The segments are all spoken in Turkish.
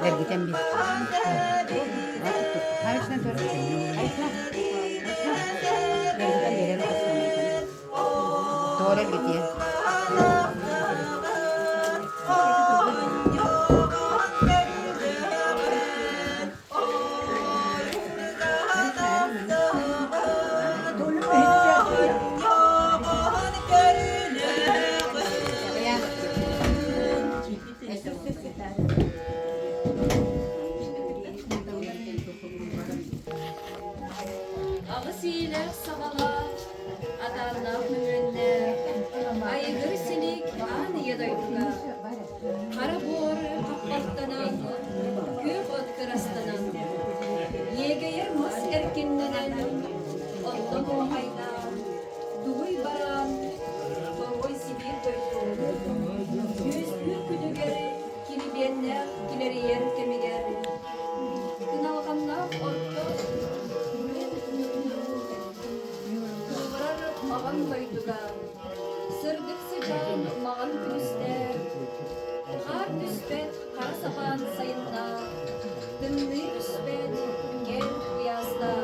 Ergiten bir. Her şeyden sonra. Ayıkla. Ergiten bir yere kısmı. Doğru gidiyor. Ağısıyla sabahlar, adarlar müminler, aygır sinik anı yadaydılar. Kara boğru kapaktanan, kök otkırastanan, yegeyer mas erkinnenen, ottan o hayda, duy baran, toy sibir koydu. Yüz ürküdüger, kini biyenler, kileri yer kemiger. Kınalganlar orta, mağan koyduga, sırdık sıcağın mağan külüste, kar düspet, kara sapan sayında, dımlı düspet, gel kıyasda.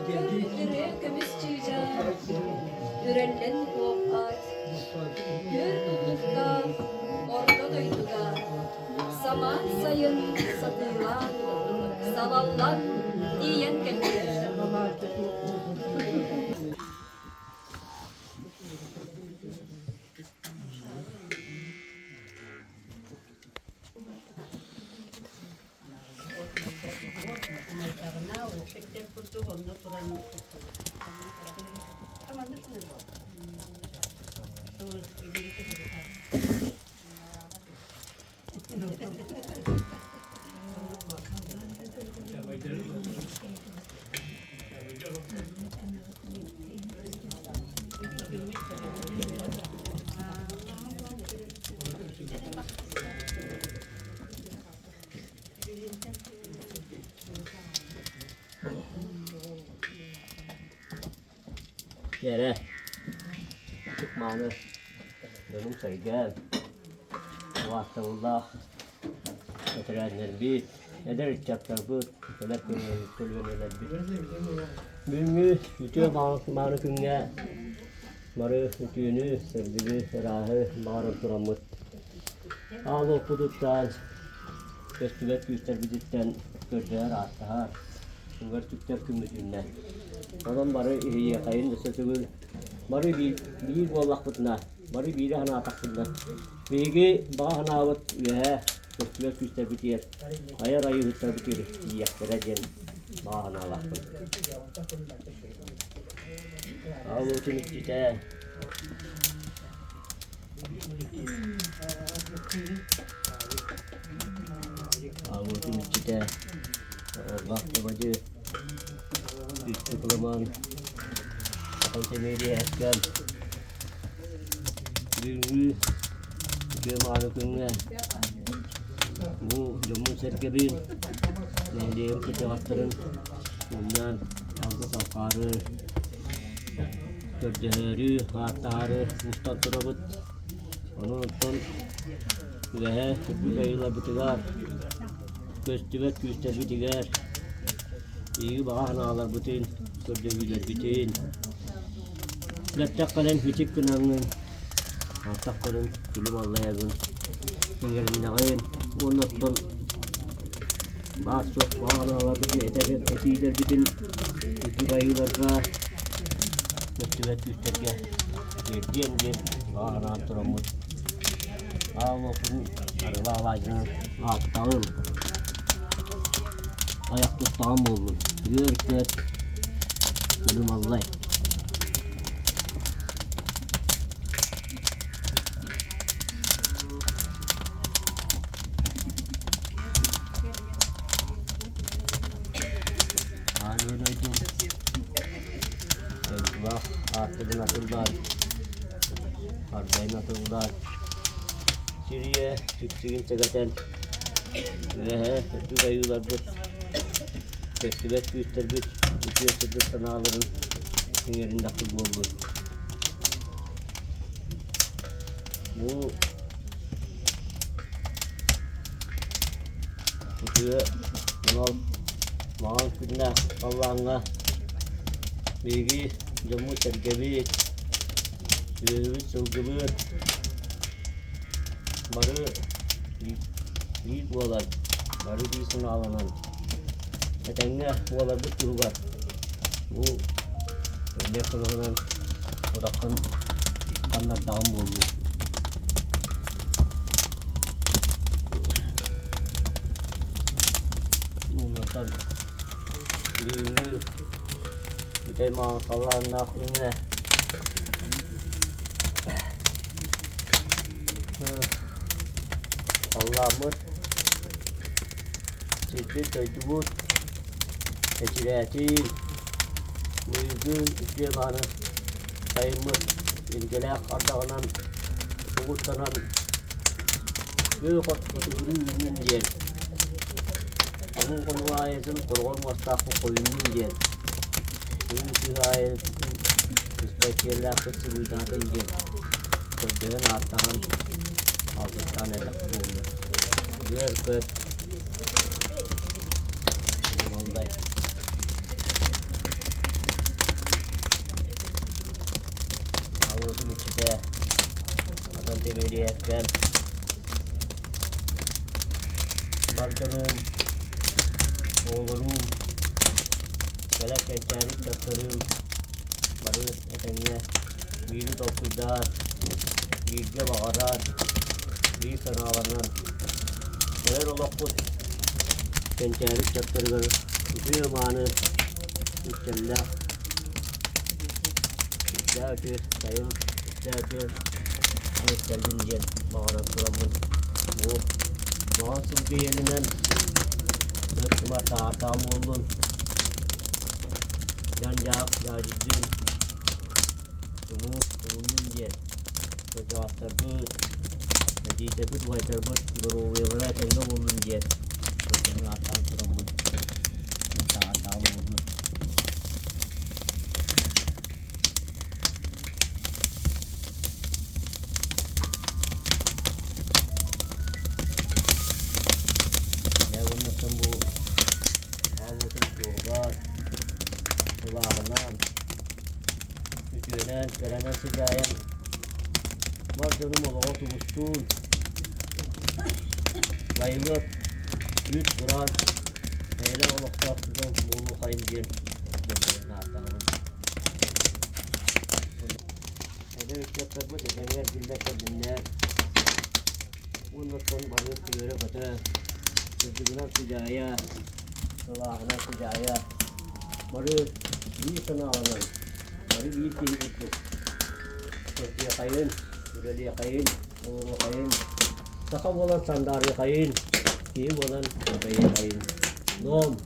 Kömüttürü kömüs çiğca, ürellen kuat, gür tutlukta, orta doyduga, saman sayın satılan, salallan, diyen kelbiler. Yere çıkmanı dönüm sayıgen vaatavullah getirenler bir eder içecekler bu kadar kölüneler bir bülmü ütüye manı künge marı ütüğünü sevdiği rahı marı duramut ağlı okuduktan köstüvet güçler bizitten gördüler arttahar bunlar tükler kümücünler adam barı iyiye kayın da sötügül barı bir bollak butna barı biri hana atakbutna begi bağ hana avat üye köstüvet güçler bitiyer ayar ayı hütler bitir yiyektere jen bağ hana alakbut ağlı tümük cite ağlı tümük cite vakti bacı Kepelaman kontemeri eskan Dürü Kemana kengnya Bu jamun serkebin Nendiyem kecawateren Kemudian Angka sakarı Kerjaharı Hatarı Mustad terabut Onu nonton Gahe Kepulailah betigar Köstüvet küster bitigar İyi bahanalar bütün kerjaviler bütün. Letak kalian hicik kenangan. Hatak kalian film Allah ya gun. Tinggal minain. Monotton. Masuk bahanalar bütün. Etiler bütün. Itu kayular kah. Kerjaviler küster kah. Jadian bahana teramut. Walaupun adalah lajna tahun. Ayakta tam olur. Yürüket. Benim Allah. Bak, artık atıldılar. Harbiden atıldılar. Siriye çıksın çekaten. Ve hep kayıyorlardır. Festival büyütlerdir. Büyütlerdir sanaların yerinde akıl olur. Bu Kutuya Mağal günde Allah'ına bilgi Jamu sergebi Sürüvü çılgıbı Barı Büyük olan Barı bir sınavlanan Etenge olardı kurgar Bu öyle kırılan Odakın Kanlar dağım oldu Bunlardan Sürüvü Bir de Allah'ın aklına Allah'ımız Sesi tecrübüt Ecreti Müydü İslimanı Sayımız İlgelek ardağınan Soğuttanan Büyük atlısı ürünün diyen Onun konu ayetin Kurgan Mustafı koyunun diyen Büyük ayetin Müspekirler kısı buydanatın diyen Kötüden arttağın 6 tane dakika oldu. Diğer köt Olday Havuzun içinde Adam temeli etken Barcanım Oğlum Felak kençelik doktorum Barı etenye Büyülü dokuzlar Büyükle bağırar Büyük sanavarlar Neler olakut Kençelik doktorlar Bütün manı İçerler İçerler Sayın İçerler Geçeldin diye Bağıran kuramın Bu Mağansız bir yerinden Dörtüme sağırtam oldun Yancak Yacizim Tumu Tumunun diye Cevap terbut Jadi terbut Vay terbut Guru webra Tengah oldun diye Dörtüme atam kuramın Sağırtam oldun Kerana sejayan Marcanım ola otobüstün Layılır Yüz kuran Neyle olakta tutan Bolu kayın diyen Eder üşletler bu dedenler Gülletler dinler Unuttan barıp bir yere katı Sözcüğüne sejaya Salahına sejaya Barı Bir sana alan Barı bir kiri kutu Dia kain, sudah dia kain, oh kain. Sakau bolan sandari kain, kiri bolan kain. Dom,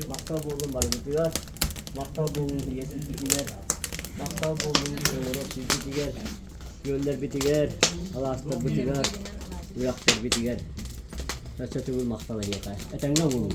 Makta bolan baru bitigar, makta bolan yesi bitigar, makta bolan orang sisi bitigar, göller bitigar, alaslar bitigar, uyaklar bitigar. Saya coba makta lagi kah? Etengah bolan,